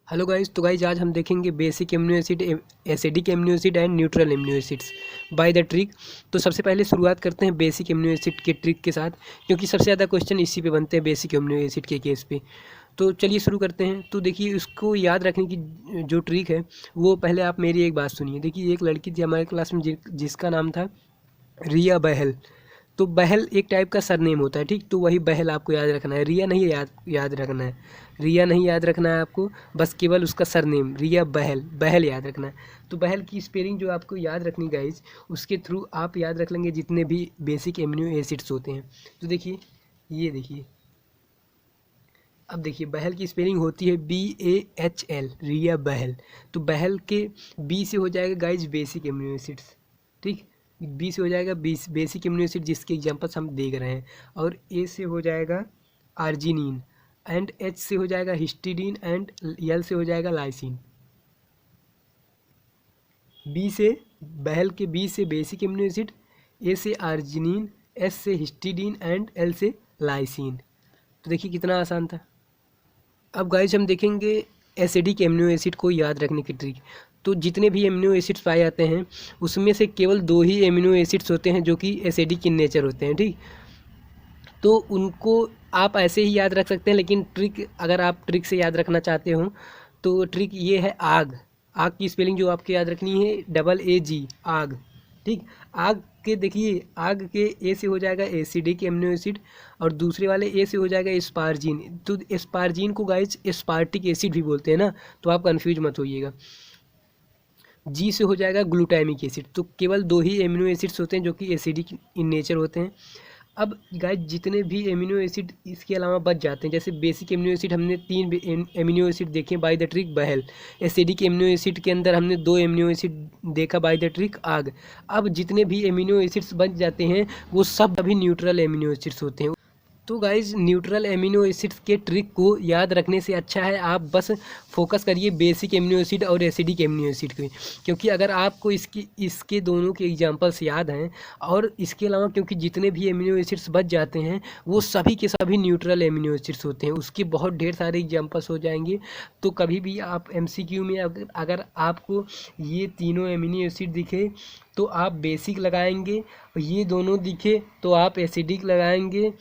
Hello guys, तो guys आज हम देखेंगे basic amino acid, acidic amino acid and neutral amino acids bye the trick. तो सबसे पहले शुरुआत करते हैं बेसिक एमिनो एसिड के ट्रिक के साथ, क्योंकि सबसे ज़्यादा क्वेश्चन इसी पे बनते हैं बेसिक एमिनो एसिड के केस पे। तो चलिए शुरू करते हैं। तो देखिए, उसको याद रखने की जो ट्रिक है वो पहले आप मेरी एक बात सुनिए। देखिए, एक लड़की थी हमारे क्लास में जिसका नाम था रिया बहल। तो बहल एक टाइप का सरनेम होता है, ठीक। तो वही बहल आपको याद रखना है, रिया नहीं याद रखना है। रिया नहीं याद रखना है आपको, बस केवल उसका सरनेम रिया बहल बहल याद रखना है। तो बहल की स्पेलिंग जो आपको याद रखनी गाइज, उसके थ्रू आप याद रख लेंगे जितने भी बेसिक एमिनो एसिड्स होते हैं। तो देखिए, ये देखिए, अब देखिए बहल की स्पेलिंग होती है BAHL, रिया बहल। तो बहल के बी से हो जाएगा गाइज बेसिक एमिनो एसिड्स, ठीक। बी से हो जाएगा बेसिक एमिनो एसिड जिसके एग्जांपल्स हम देख रहे हैं। और ए से हो जाएगा आर्जिनिन, एंड एच से हो जाएगा हिस्टिडीन, एंड एल से हो जाएगा लाइसिन। बी से बहल के बी से बेसिक एमिनो एसिड, ए से आर्जिनिन, एस से हिस्टिडीन एंड एल से लाइसिन। तो देखिए कितना आसान था। अब गाइस हम देखेंगे एसिडिक एमिनो एसिड को याद रखने की ट्रिक। तो जितने भी एमिनो एसिड्स पाए जाते हैं उसमें से केवल 2 ही एमिनो एसिड्स होते हैं जो कि एसिडिक इन नेचर होते हैं, ठीक। तो उनको आप ऐसे ही याद रख सकते हैं, लेकिन ट्रिक अगर आप ट्रिक से याद रखना चाहते हो तो ट्रिक ये है आग। आग की स्पेलिंग जो आपको याद रखनी है AAG, आग, ठीक। आग के देखिए, आग के ए से हो जाएगा एसिडिक एमिनो एसिड, और दूसरे वाले ए से हो जाएगा एस्पार्जिन। तो एस्पार्जिन को गाइस एस्पार्टिक एसिड भी बोलते हैं ना, तो आप कंफ्यूज मत होइएगा। जी से हो जाएगा ग्लूटामिक एसिड। तो केवल 2 ही एमिनो एसिड्स होते हैं जो कि एसिडिक इन नेचर होते हैं। अब गाइस जितने भी एमिनो एसिड इसके अलावा बच जाते हैं, जैसे बेसिक एमिनो एसिड हमने 3 एमिनो एसिड देखे बाय द ट्रिक बहल। एसिडिक एमिनो एसिड के अंदर हमने 2 एमिनो एसिड देखा बाय द ट्रिक आग। अब जितने भी एमिनो एसिड्स बच जाते हैं वो सब अभी न्यूट्रल एमिनो एसिड्स होते हैं। तो गाइज न्यूट्रल एमिनो एसिड्स के ट्रिक को याद रखने से अच्छा है आप बस फोकस करिए बेसिक एमिनो एसिड और एसिडिक एमिनो एसिड के, क्योंकि अगर आपको इसके दोनों के एग्जांपल्स याद हैं, और इसके अलावा क्योंकि जितने भी एमिनो एसिड्स बच जाते हैं वो सभी के सभी न्यूट्रल एमिनो एसिड्स होते हैं, उसके बहुत ढेर सारे एग्जांपल्स हो जाएंगे। तो कभी भी आप MCQ में अगर आपको ये तीनों एमिनो एसिड दिखे तो आप बेसिक लगाएंगे, ये दोनों दिखे तो आप एसिडिक लगाएंगे।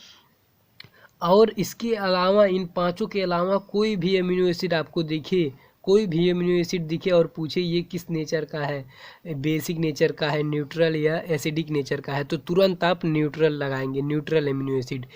और इसके अलावा इन पांचों के अलावा कोई भी एमिनो एसिड आपको दिखे, कोई भी एमिनो एसिड दिखे और पूछे ये किस नेचर का है, बेसिक नेचर का है, न्यूट्रल या एसिडिक नेचर का है, तो तुरंत आप न्यूट्रल लगाएंगे, न्यूट्रल एमिनो एसिड।